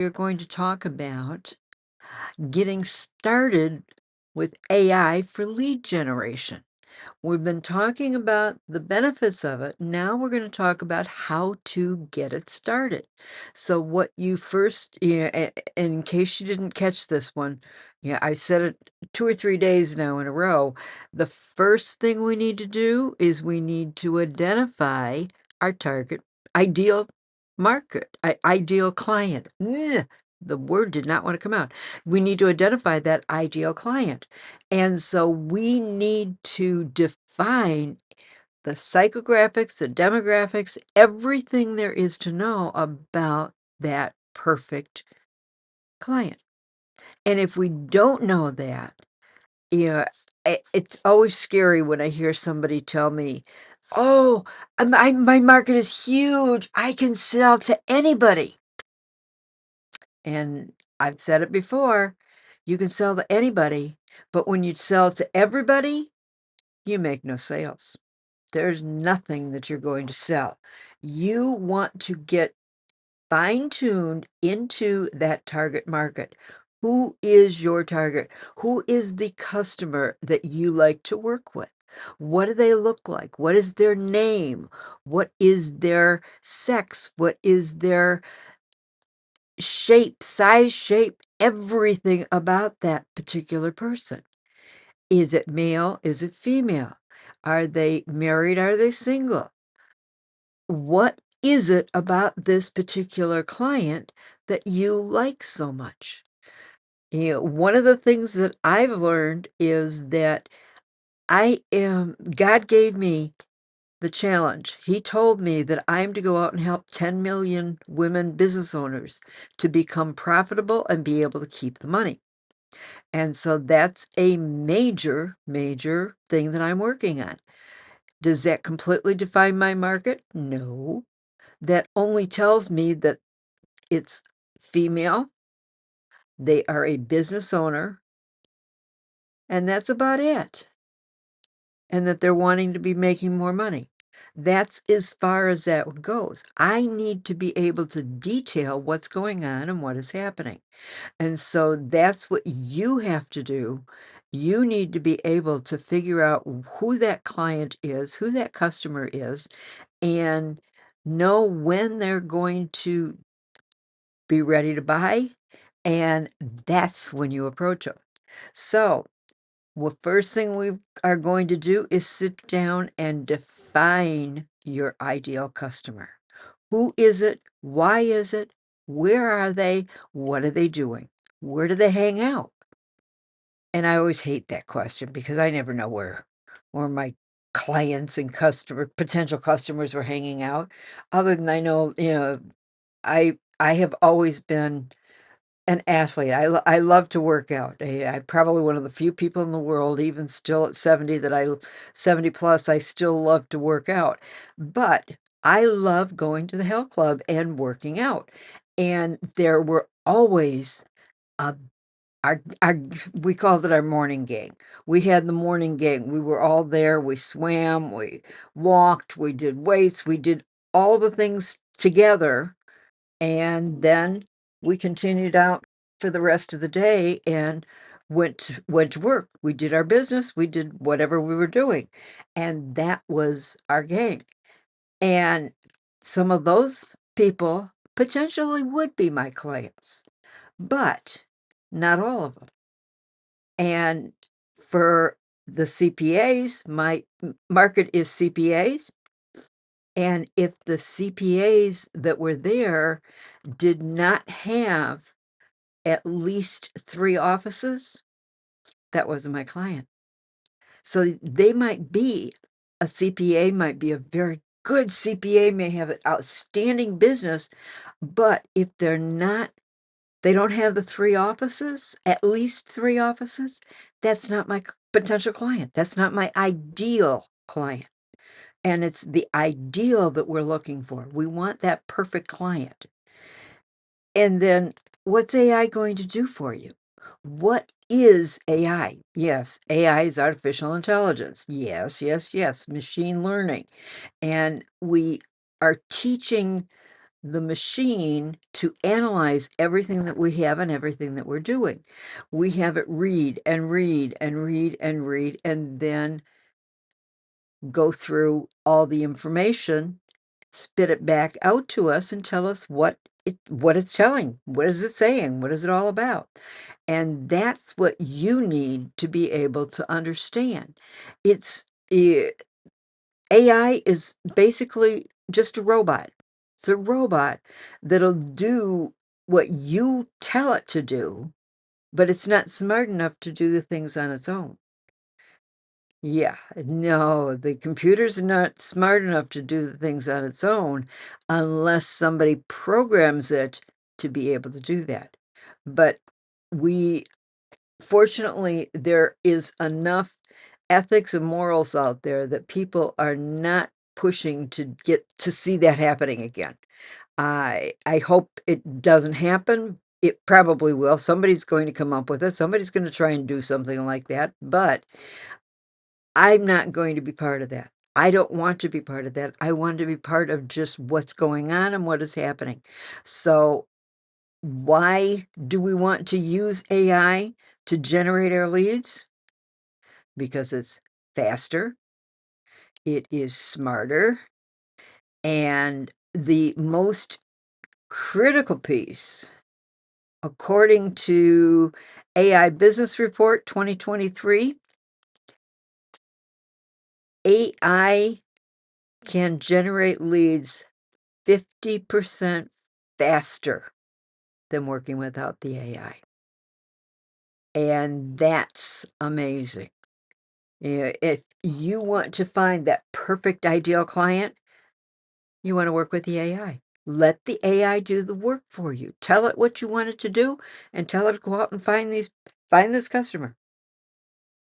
We're going to talk about getting started with AI for lead generation. We've been talking about the benefits of it. Now we're going to talk about how to get it started. So, what you first, in case you didn't catch this one, I said it 2 or 3 days now in a row. The first thing we need to do is we need to identify our target ideal market, ideal client. Ugh, the word did not want to come out. We need to identify that ideal client. And so we need to define the psychographics, the demographics, everything there is to know about that perfect client. And if we don't know that, it's always scary when I hear somebody tell me, "Oh, my market is huge. I can sell to anybody." And I've said it before, you can sell to anybody, but when you sell to everybody, you make no sales. There's nothing that you're going to sell. You want to get fine-tuned into that target market. Who is your target? Who is the customer that you like to work with? What do they look like? What is their name? What is their sex? What is their shape, size, shape, everything about that particular person? Is it male? Is it female? Are they married? Are they single? What is it about this particular client that you like so much? One of the things that I've learned is that God gave me the challenge. He told me that I'm to go out and help 10 million women business owners to become profitable and be able to keep the money. And so that's a major, major thing that I'm working on. Does that completely define my market? No. That only tells me that it's female, they are a business owner, and that's about it. And that they're wanting to be making more money. That's as far as that goes. I need to be able to detail what's going on and what is happening. And so that's what you have to do. You need to be able to figure out who that client is, who that customer is, and know when they're going to be ready to buy, and that's when you approach them. So, the first thing we are going to do is sit down and define your ideal customer. Who is it? Why is it? Where are they? What are they doing? Where do they hang out? And I always hate that question because I never know where my clients and potential customers were hanging out. Other than I know, I have always been an athlete. I love to work out. I'm probably one of the few people in the world, even still at 70, 70 plus, I still love to work out. But I love going to the health club and working out. And there were always a our we called it our morning gang. We had the morning gang. We were all there. We swam, we walked, we did weights, we did all the things together, and then we continued out for the rest of the day and went to work. We did our business, we did whatever we were doing, and that was our gang. And some of those people potentially would be my clients, but not all of them. And for the CPAs, my market is CPAs. And if the CPAs that were there did not have at least 3 offices, that wasn't my client. So they might be a CPA, might be a very good CPA, may have an outstanding business, but if they don't have the 3 offices, at least 3 offices, that's not my potential client. That's not my ideal client. And it's the ideal that we're looking for. We want that perfect client. And then what's AI going to do for you? What is AI? Yes, AI is artificial intelligence. Yes, yes, yes, machine learning. And we are teaching the machine to analyze everything that we have and everything that we're doing. We have it read and read and read and read, and then go through all the information, spit it back out to us, and tell us what it's telling. What is it saying? What is it all about? And that's what you need to be able to understand. It's AI is basically just a robot. It's a robot that'll do what you tell it to do, but it's not smart enough to do the things on its own. Yeah, no, the computer's not smart enough to do the things on its own unless somebody programs it to be able to do that. But we fortunately, there is enough ethics and morals out there that people are not pushing to get to see that happening again. I hope it doesn't happen. It probably will. Somebody's going to come up with it. Somebody's going to try and do something like that, but I'm not going to be part of that. I don't want to be part of that. I want to be part of just what's going on and what is happening. So, why do we want to use AI to generate our leads? Because it's faster, it is smarter, and the most critical piece, according to AI Business Report 2023, AI can generate leads 50% faster than working without the AI. And that's amazing. Yeah, if you want to find that perfect ideal client, you want to work with the AI. Let the AI do the work for you. Tell it what you want it to do and tell it to go out and find this customer,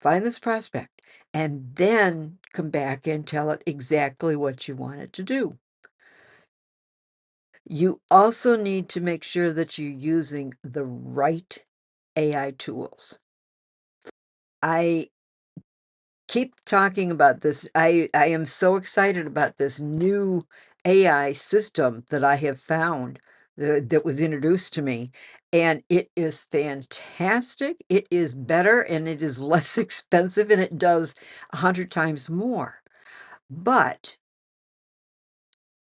find this prospect, and then come back and tell it exactly what you want it to do. You also need to make sure that you're using the right AI tools. I keep talking about this. I am so excited about this new AI system that I have found that was introduced to me, and it is fantastic. It is better and it is less expensive and it does 100 times more. But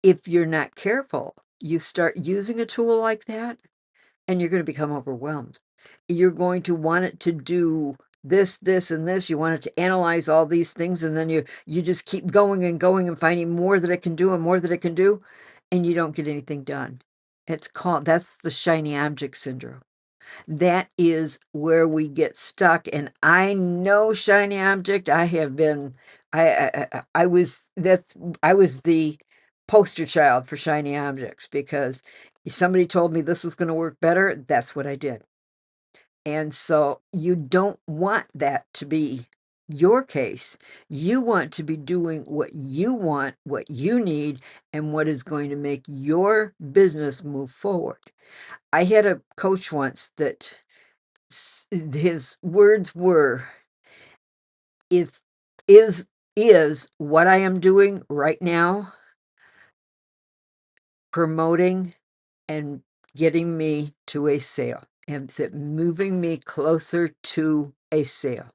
if you're not careful, you start using a tool like that and you're going to become overwhelmed. You're going to want it to do this, this, and this. You want it to analyze all these things, and then you just keep going and going and finding more that it can do and more that it can do, and you don't get anything done. That's the shiny object syndrome. That is where we get stuck. And I know shiny object. I was I was the poster child for shiny objects because somebody told me this was going to work better. That's what I did. And so you don't want that to be your case. You want to be doing what you want, what you need, and what is going to make your business move forward. I had a coach once that his words were, if is what I am doing right now promoting and getting me to a sale? And is it moving me closer to a sale?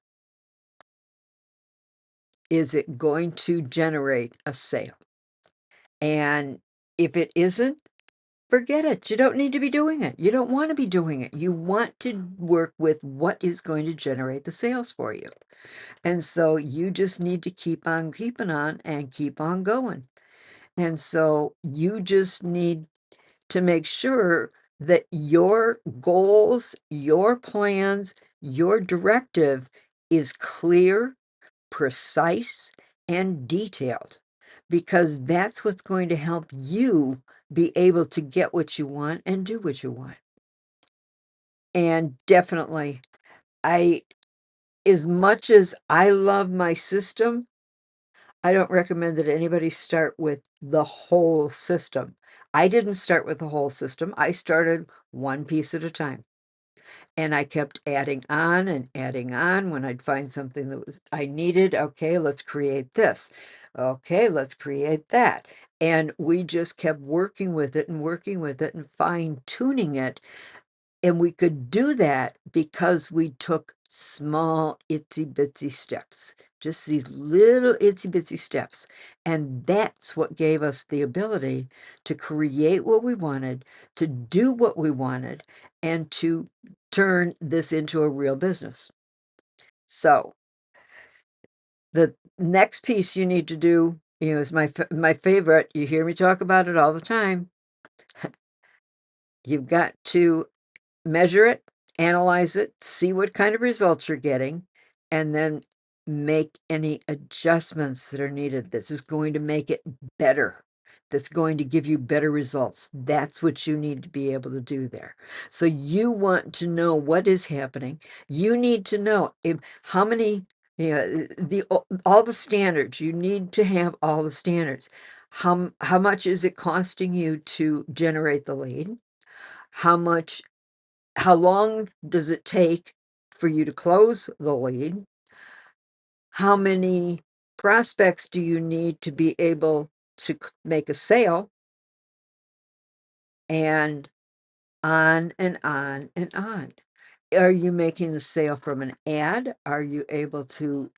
Is it going to generate a sale? And if it isn't, forget it. You don't need to be doing it. You don't want to be doing it. You want to work with what is going to generate the sales for you. And so you just need to keep on keeping on and keep on going. And so you just need to make sure that your goals, your plans, your directive is clear, precise, and detailed, because that's what's going to help you be able to get what you want and do what you want. And definitely, I, as much as I love my system, I don't recommend that anybody start with the whole system. I didn't start with the whole system. I started one piece at a time. And I kept adding on and adding on. When I'd find something that was I needed, okay, let's create this. Okay, let's create that. And we just kept working with it and fine tuning it. And we could do that because we took small itsy bitsy steps, just these little itsy bitsy steps. And that's what gave us the ability to create what we wanted, to do what we wanted, and to turn this into a real business. So the next piece you need to do, is my favorite. You hear me talk about it all the time. You've got to measure it, analyze it, see what kind of results you're getting, and then make any adjustments that are needed. This is going to make it better. That's going to give you better results. That's what you need to be able to do there. So you want to know what is happening. You need to know how many, all the standards. You need to have all the standards. How much is it costing you to generate the lead? How long does it take for you to close the lead? How many prospects do you need to be able to make a sale? And on and on and on. Are you making the sale from an ad? Are you able to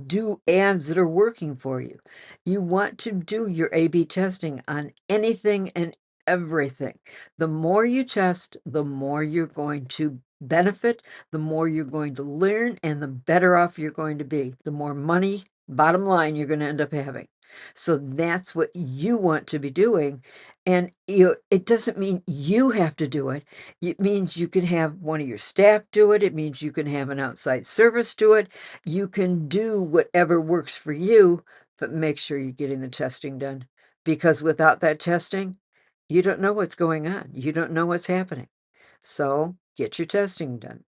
do ads that are working for you? You want to do your A/B testing on anything and everything. The more you test, the more you're going to benefit, the more you're going to learn, and the better off you're going to be. The more money, bottom line, you're going to end up having. So that's what you want to be doing. And it doesn't mean you have to do it. It means you can have one of your staff do it. It means you can have an outside service do it. You can do whatever works for you, but make sure you're getting the testing done. Because without that testing, you don't know what's going on. You don't know what's happening. So get your testing done.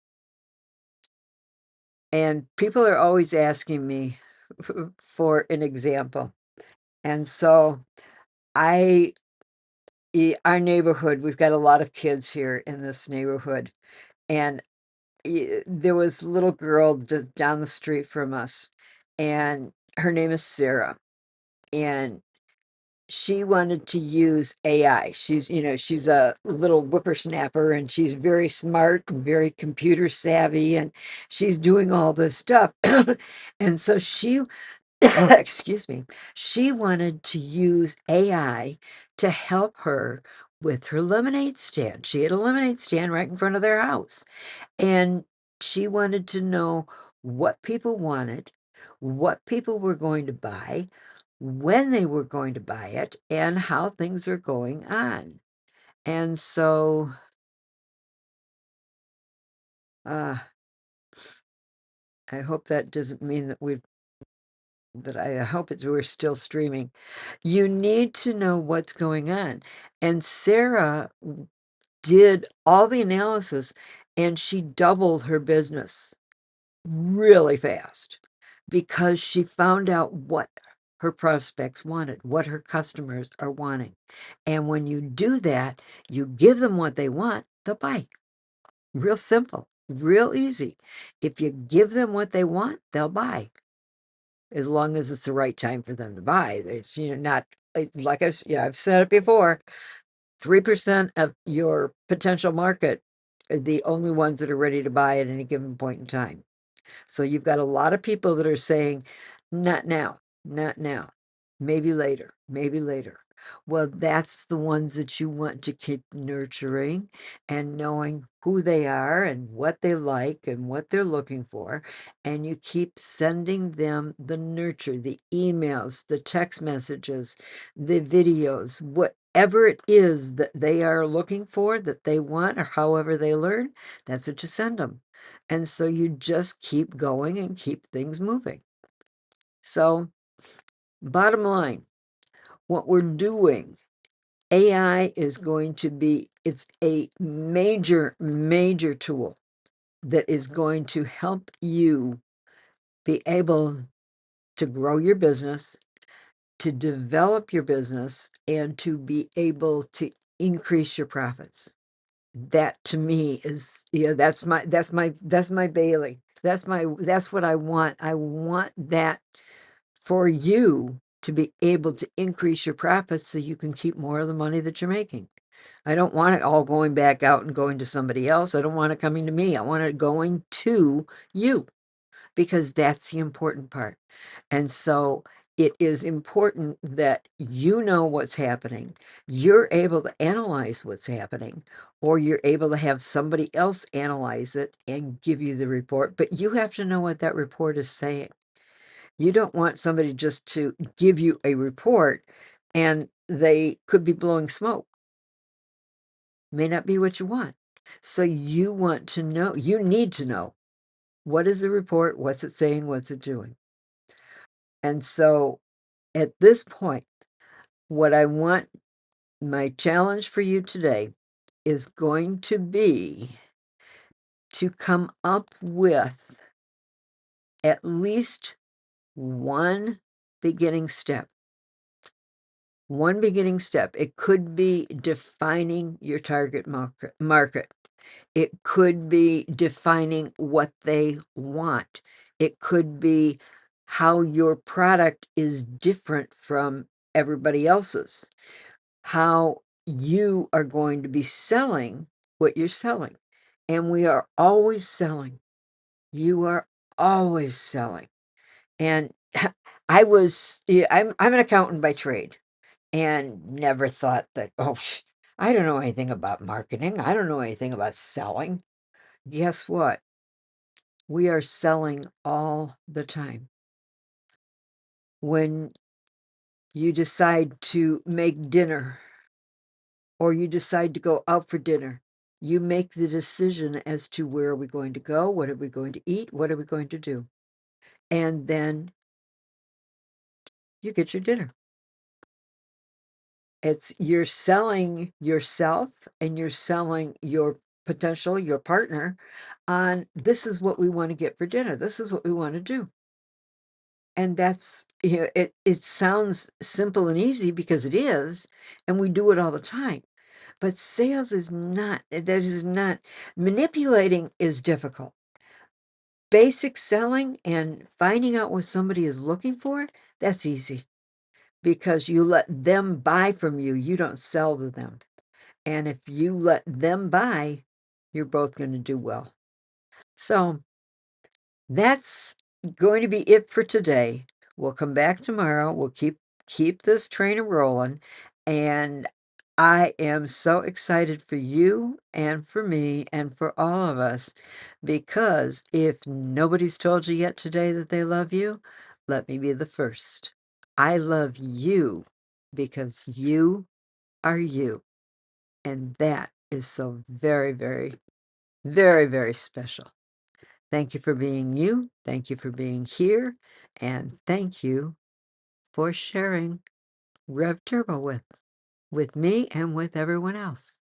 And people are always asking me for an example. And so our neighborhood, we've got a lot of kids here in this neighborhood. And there was a little girl just down the street from us, and her name is Sarah. And she wanted to use AI. She's a little whippersnapper, and she's very smart and very computer savvy, and she's doing all this stuff. And so excuse me, she wanted to use AI to help her with her lemonade stand. She had a lemonade stand right in front of their house. And she wanted to know what people wanted, what people were going to buy, when they were going to buy it, and how things are going on. And so, uh, I hope that doesn't mean that I hope we're still streaming. You need to know what's going on. And Sarah did all the analysis, and she doubled her business really fast because she found out what her prospects wanted, what her customers are wanting. And when you do that, you give them what they want, they'll buy. Real simple, real easy. If you give them what they want, they'll buy. As long as it's the right time for them to buy. It's, not like I've said it before, 3% of your potential market are the only ones that are ready to buy at any given point in time. So you've got a lot of people that are saying, not now, not now, maybe later, maybe later. Well, that's the ones that you want to keep nurturing and knowing who they are and what they like and what they're looking for. And you keep sending them the nurture, the emails, the text messages, the videos, whatever it is that they are looking for, that they want, or however they learn, that's what you send them. And so you just keep going and keep things moving. So, bottom line, what we're doing, AI is going to be, it's a major, major tool that is going to help you be able to grow your business, to develop your business, and to be able to increase your profits. that to me is, that's my Bailey. That's what I want. I want that for you to be able to increase your profits so you can keep more of the money that you're making. I don't want it all going back out and going to somebody else. I don't want it coming to me. I want it going to you, because that's the important part. And so it is important that you know what's happening. You're able to analyze what's happening, or you're able to have somebody else analyze it and give you the report, but you have to know what that report is saying. You don't want somebody just to give you a report and they could be blowing smoke. May not be what you want. So you want to know, you need to know, what is the report? What's it saying? What's it doing? And so at this point, what I want, my challenge for you today is going to be to come up with at least one beginning step. One beginning step. It could be defining your target market. It could be defining what they want. It could be how your product is different from everybody else's, how you are going to be selling what you're selling. And we are always selling. You are always selling. And I'm an accountant by trade, and never thought that, I don't know anything about marketing. I don't know anything about selling. Guess what? We are selling all the time. When you decide to make dinner, or you decide to go out for dinner, you make the decision as to where are we going to go, what are we going to eat, what are we going to do. And then you get your dinner. You're selling yourself, and you're selling your potential, your partner, on, this is what we want to get for dinner. This is what we want to do. And that's, it sounds simple and easy, because it is, and we do it all the time. But sales is not, that is not, manipulating is difficult. Basic selling and finding out what somebody is looking for, that's easy, because you let them buy from you. You don't sell to them. And if you let them buy, you're both going to do well. So that's going to be it for today. We'll come back tomorrow. We'll keep this train rolling. And I am so excited for you and for me and for all of us, because if nobody's told you yet today that they love you, let me be the first. I love you because you are you. And that is so very, very, very, very special. Thank you for being you. Thank you for being here. And thank you for sharing Rev Turbo with me and with everyone else.